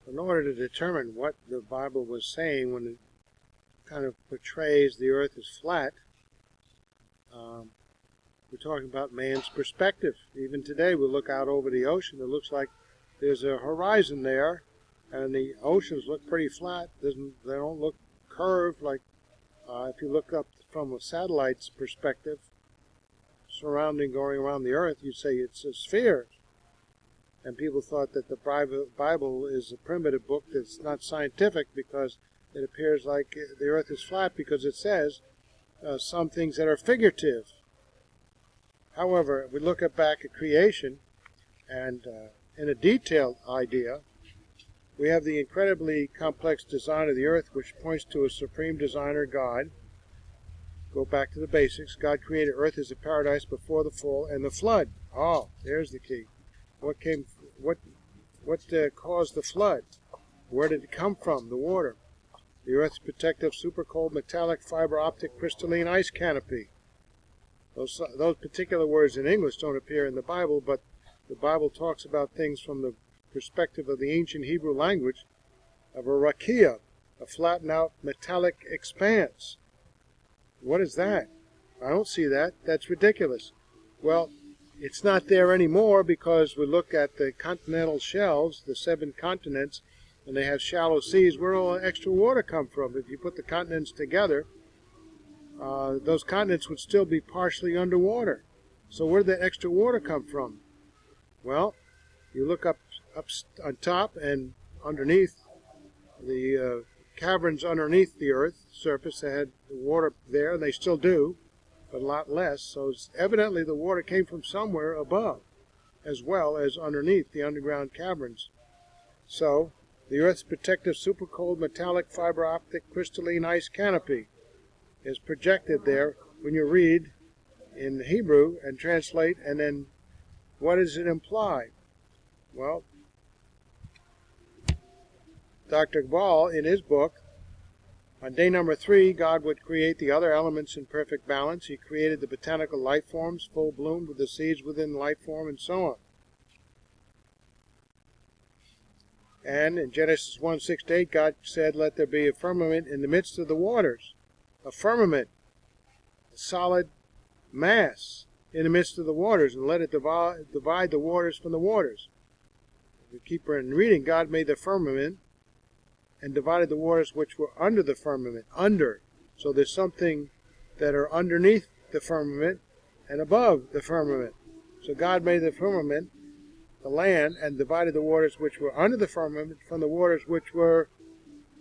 In order to determine what the Bible was saying when it kind of portrays the earth as flat, we're talking about man's perspective. Even today we look out over the ocean, it looks like there's a horizon there, and the oceans look pretty flat. They don't look curved like if you look up from a satellite's perspective, going around the earth, you'd say it's a sphere. And people thought that the Bible is a primitive book that's not scientific because it appears like the earth is flat because it says some things that are figurative. However, we look back at creation, and in a detailed idea, we have the incredibly complex design of the earth, which points to a supreme designer, God. Go back to the basics. God created earth as a paradise before the fall and the flood. Oh, there's the key. What caused the flood? Where did it come from? The water. The earth's protective supercold metallic fiber optic crystalline ice canopy. Those particular words in English don't appear in the Bible, but the Bible talks about things from the perspective of the ancient Hebrew language of a rakia, a flattened out metallic expanse. What is that? I don't see that. That's ridiculous. Well, it's not there anymore because we look at the continental shelves, the 7 continents, and they have shallow seas. Where all the extra water come from? If you put the continents together, those continents would still be partially underwater. So where did that extra water come from? Well, you look up on top and underneath the caverns underneath the earth surface, they had water there, and they still do, but a lot less. So evidently the water came from somewhere above, as well as underneath the underground caverns. So the earth's protective supercold metallic fiber optic crystalline ice canopy is projected there when you read in Hebrew and translate, and then what does it imply? Well, Dr. Ball, in his book, on day number 3, God would create the other elements in perfect balance. He created the botanical life forms, full bloomed with the seeds within the life form, and so on. And in Genesis 1:6-8, God said, "Let there be a firmament in the midst of the waters." A firmament, a solid mass in the midst of the waters, and let it divide the waters from the waters. If we keep on reading, God made the firmament and divided the waters which were under the firmament. Under. So there's something that are underneath the firmament and above the firmament. So God made the firmament, the land, and divided the waters which were under the firmament from the waters which were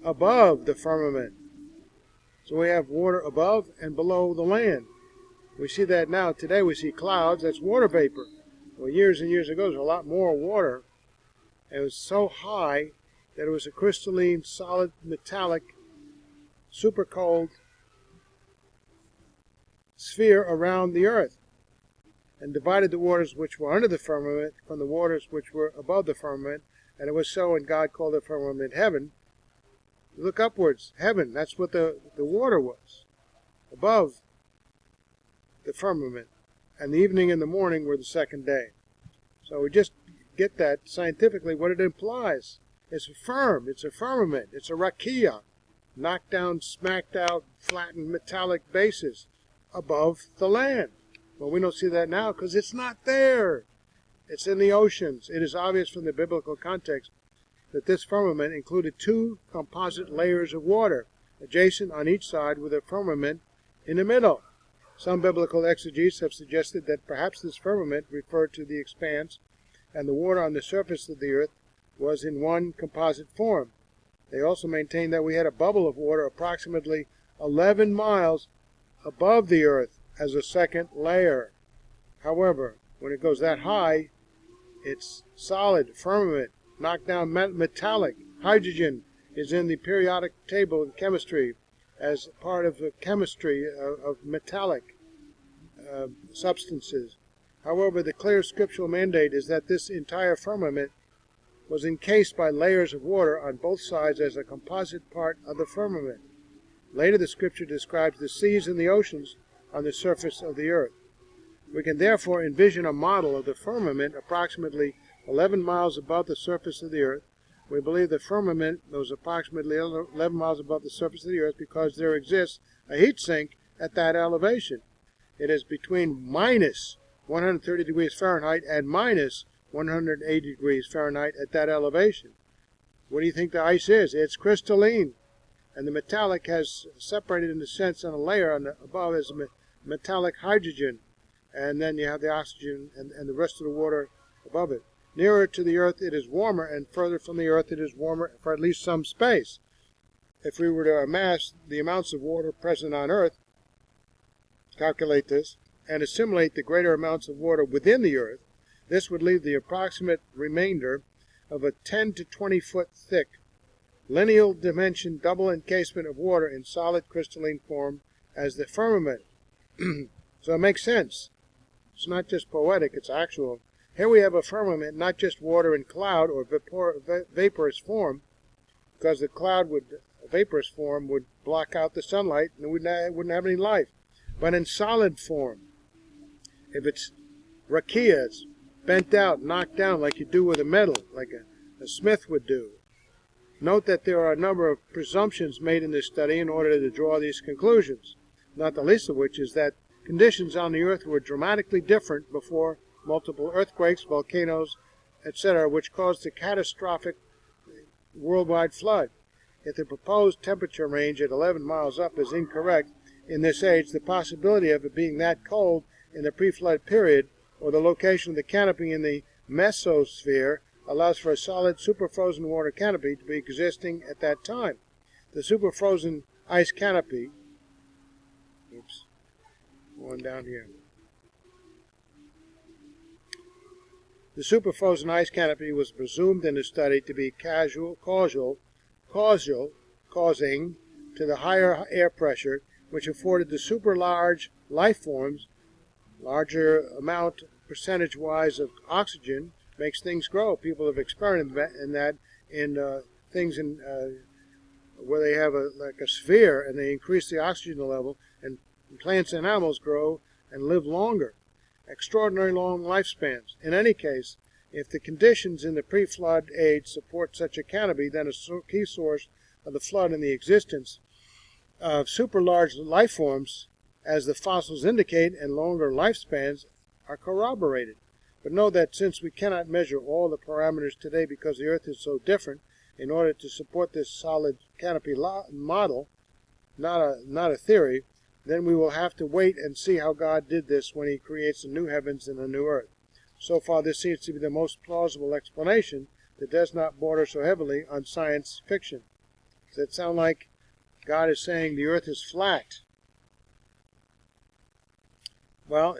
above the firmament. So we have water above and below the land. We see that now. Today we see clouds. That's water vapor. Well, years and years ago, there was a lot more water. And it was so high that it was a crystalline, solid, metallic, super cold sphere around the earth, and divided the waters which were under the firmament from the waters which were above the firmament. And it was so, and God called the firmament heaven. Look upwards, heaven, that's what the water was, above the firmament. And the evening and the morning were the second day. So we just get that scientifically what it implies. It's firm, it's a firmament, it's a rakia, knocked down, smacked out, flattened metallic bases above the land. Well, we don't see that now because it's not there. It's in the oceans. It is obvious from the biblical context that this firmament included 2 composite layers of water, adjacent on each side with a firmament in the middle. Some biblical exegetes have suggested that perhaps this firmament referred to the expanse, and the water on the surface of the earth was in one composite form. They also maintain that we had a bubble of water approximately 11 miles above the earth as a second layer. However, when it goes that high, it's solid, firmament, knocked down metallic. Hydrogen is in the periodic table in chemistry as part of the chemistry of metallic substances. However, the clear scriptural mandate is that this entire firmament was encased by layers of water on both sides as a composite part of the firmament. Later, the scripture describes the seas and the oceans on the surface of the earth. We can therefore envision a model of the firmament approximately 11 miles above the surface of the earth, We believe the firmament was approximately 11 miles above the surface of the earth because there exists a heat sink at that elevation. It is between minus 130 degrees Fahrenheit and minus 180 degrees Fahrenheit at that elevation. What do you think the ice is? It's crystalline. And the metallic has separated in a sense on a layer on the above as metallic hydrogen. And then you have the oxygen and the rest of the water above it. Nearer to the earth it is warmer, and further from the earth it is warmer for at least some space. If we were to amass the amounts of water present on earth, calculate this, and assimilate the greater amounts of water within the earth, this would leave the approximate remainder of a 10 to 20 foot thick, lineal dimension double encasement of water in solid crystalline form as the firmament. So it makes sense. It's not just poetic, it's actual. Here we have a firmament, not just water and cloud or vaporous form, because the cloud vaporous form would block out the sunlight and it wouldn't have any life. But in solid form, if it's rakia, it's bent out, knocked down like you do with a metal, like a smith would do. Note that there are a number of presumptions made in this study in order to draw these conclusions, not the least of which is that conditions on the earth were dramatically different before multiple earthquakes, volcanoes, etc., which caused a catastrophic worldwide flood. If the proposed temperature range at 11 miles up is incorrect in this age, the possibility of it being that cold in the pre-flood period or the location of the canopy in the mesosphere allows for a solid superfrozen water canopy to be existing at that time. The superfrozen ice canopy, going down here. The superfrozen ice canopy was presumed in the study to be causing to the higher air pressure, which afforded the super large life forms, larger amount percentage-wise of oxygen, makes things grow. People have experimented in that in things where they have like a sphere and they increase the oxygen level, and plants and animals grow and live longer. Extraordinary long lifespans. In any case, if the conditions in the pre-flood age support such a canopy, then a key source of the flood and the existence of super large life forms, as the fossils indicate, and longer lifespans are corroborated. But know that since we cannot measure all the parameters today because the earth is so different, in order to support this solid canopy model, not a theory, then we will have to wait and see how God did this when he creates the new heavens and the new earth. So far, this seems to be the most plausible explanation that does not border so heavily on science fiction. Does that sound like God is saying the earth is flat? Well,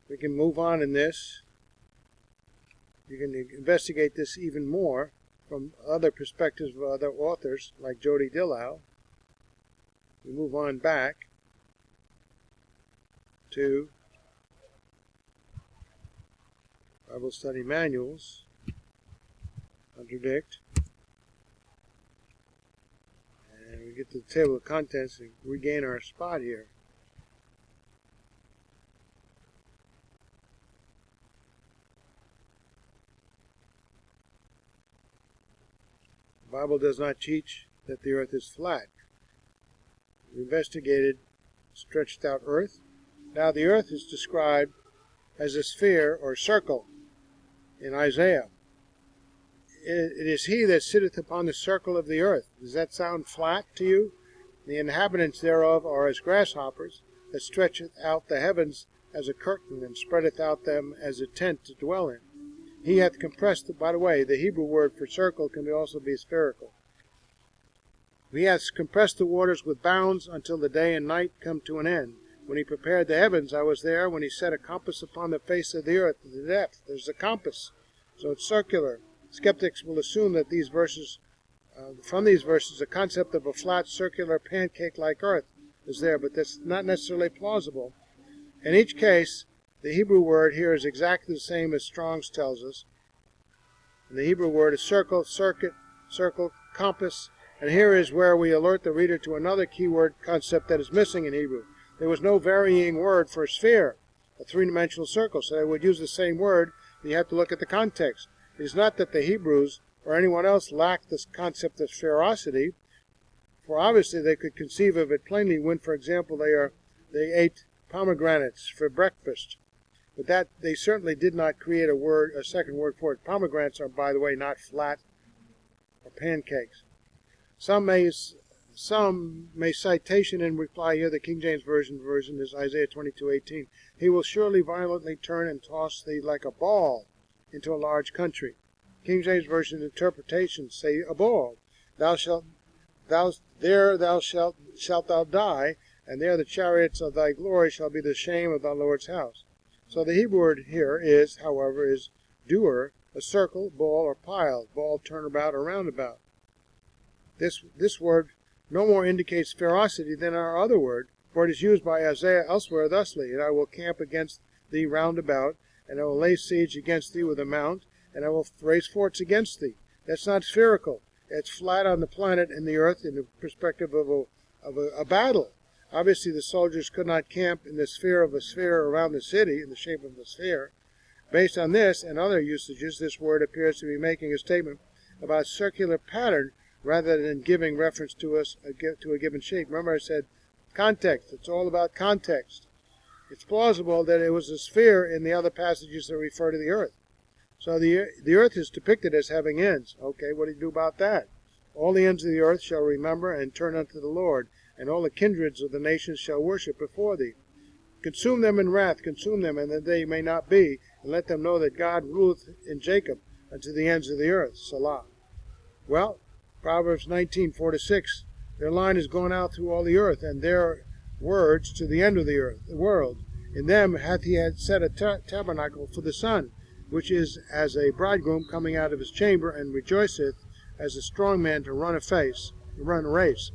we can move on in this. You can investigate this even more from other perspectives of other authors, like Jody Dillow. We move on back to Bible study manuals, contradict, and we get to the table of contents and regain our spot here. The Bible does not teach that the earth is flat. We investigated stretched out earth. Now the earth is described as a sphere or circle in Isaiah. It is he that sitteth upon the circle of the earth. Does that sound flat to you? The inhabitants thereof are as grasshoppers, that stretcheth out the heavens as a curtain, and spreadeth out them as a tent to dwell in. He hath compressed, by the way, the Hebrew word for circle can also be spherical. He hath compressed the waters with bounds until the day and night come to an end. When he prepared the heavens, I was there. When he set a compass upon the face of the earth, the depth, there's a compass. So it's circular. Skeptics will assume that these verses, from these verses, the concept of a flat, circular, pancake-like earth is there, but that's not necessarily plausible. In each case, the Hebrew word here is exactly the same as Strong's tells us. And the Hebrew word is circle, circuit, circle, compass. And here is where we alert the reader to another keyword concept that is missing in Hebrew. There was no varying word for sphere, a three-dimensional circle, so they would use the same word You have to look at the context. It is not that the Hebrews or anyone else lacked this concept of ferocity, for obviously they could conceive of it plainly when, for example, they ate pomegranates for breakfast. But that they certainly did not create a second word for it. Pomegranates are, by the way, not flat or pancakes. Some may citation in reply here. The King James version is Isaiah 22:18. He will surely violently turn and toss thee like a ball into a large country. King James version interpretations say a ball. Shalt thou die, and there the chariots of thy glory shall be the shame of thy Lord's house. So the Hebrew word here is, however, is doer, a circle, ball, or pile, ball, turnabout, or roundabout. This word no more indicates ferocity than our other word, for it is used by Isaiah elsewhere thusly, and I will camp against thee round about, and I will lay siege against thee with a mount, and I will raise forts against thee. That's not spherical. It's flat on the planet and the earth in the perspective of a battle. Obviously, the soldiers could not camp in the sphere of a sphere around the city in the shape of a sphere. Based on this and other usages, this word appears to be making a statement about circular pattern rather than giving reference to a given shape. Remember I said context. It's all about context. It's plausible that it was a sphere in the other passages that refer to the earth. So the earth is depicted as having ends. Okay, what do you do about that? All the ends of the earth shall remember and turn unto the Lord, and all the kindreds of the nations shall worship before thee. Consume them in wrath, consume them, and that they may not be, and let them know that God ruleth in Jacob unto the ends of the earth. Salah. Well, Proverbs 19:4-6, their line is going out through all the earth, and their words to the end of the world. In them hath he set a tabernacle for the sun, which is as a bridegroom coming out of his chamber, and rejoiceth as a strong man to run a race.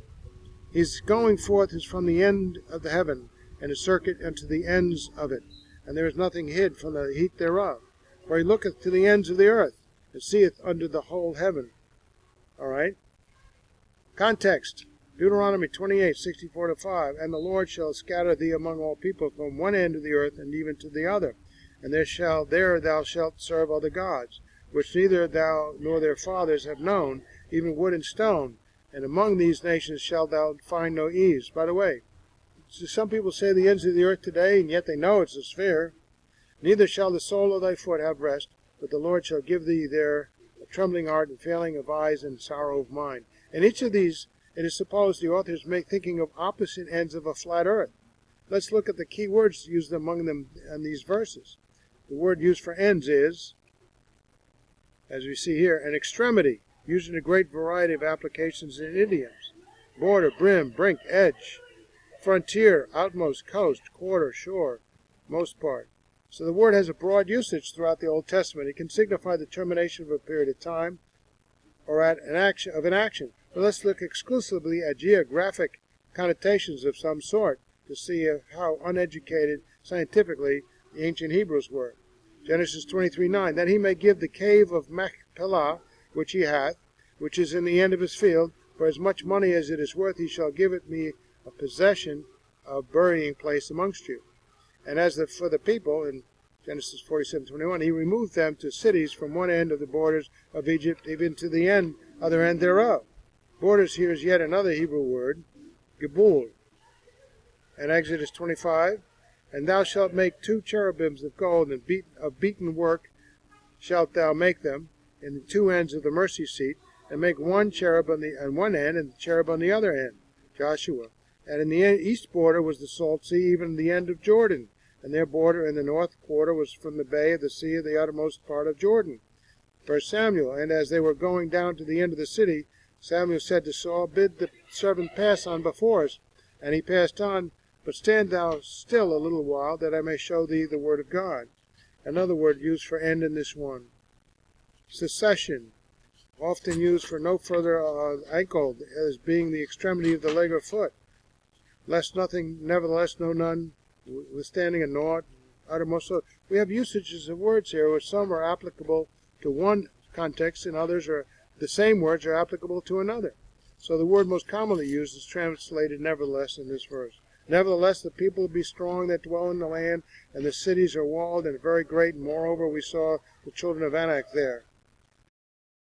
His going forth is from the end of the heaven, and a circuit unto the ends of it, and there is nothing hid from the heat thereof. For he looketh to the ends of the earth, and seeth under the whole heaven. All right. Context. Deuteronomy 28:64-5. And the Lord shall scatter thee among all people from one end of the earth and even to the other. And there thou shalt serve other gods, which neither thou nor their fathers have known, even wood and stone. And among these nations shalt thou find no ease. By the way, some people say the ends of the earth today, and yet they know it's a sphere. Neither shall the sole of thy foot have rest, but the Lord shall give thee there a trembling heart and failing of eyes and sorrow of mind. In each of these, it is supposed the authors make thinking of opposite ends of a flat earth. Let's look at the key words used among them in these verses. The word used for ends is, as we see here, an extremity, used in a great variety of applications and idioms. Border, brim, brink, edge, frontier, outmost, coast, quarter, shore, most part. So the word has a broad usage throughout the Old Testament. It can signify the termination of a period of time or an action. But let's look exclusively at geographic connotations of some sort to see how uneducated scientifically the ancient Hebrews were. Genesis 23:9, that he may give the cave of Machpelah, which he hath, which is in the end of his field, for as much money as it is worth, he shall give it me a possession of burying place amongst you. And as for the people, in Genesis 47:21, he removed them to cities from one end of the borders of Egypt even to the other end thereof. Borders here is yet another Hebrew word, Gebul. And Exodus 25, and thou shalt make 2 cherubims of gold, and of beaten work shalt thou make them, in the 2 ends of the mercy seat, and make 1 cherub on one end, and the cherub on the other end. Joshua. And in the east border was the salt sea, even the end of Jordan, and their border in the north quarter was from the bay of the sea of the uttermost part of Jordan. 1 Samuel. And as they were going down to the end of the city, Samuel said to Saul, bid the servant pass on before us. And he passed on, but stand thou still a little while, that I may show thee the word of God. Another word used for end in this one. Secession, often used for no further ankle, as being the extremity of the leg or foot. Less nothing, nevertheless no none, withstanding a naught, uttermost. So we have usages of words here, where some are applicable to one context, and others are the same words are applicable to another. So the word most commonly used is translated nevertheless in this verse. Nevertheless, the people will be strong that dwell in the land, and the cities are walled and very great. And moreover, we saw the children of Anak there.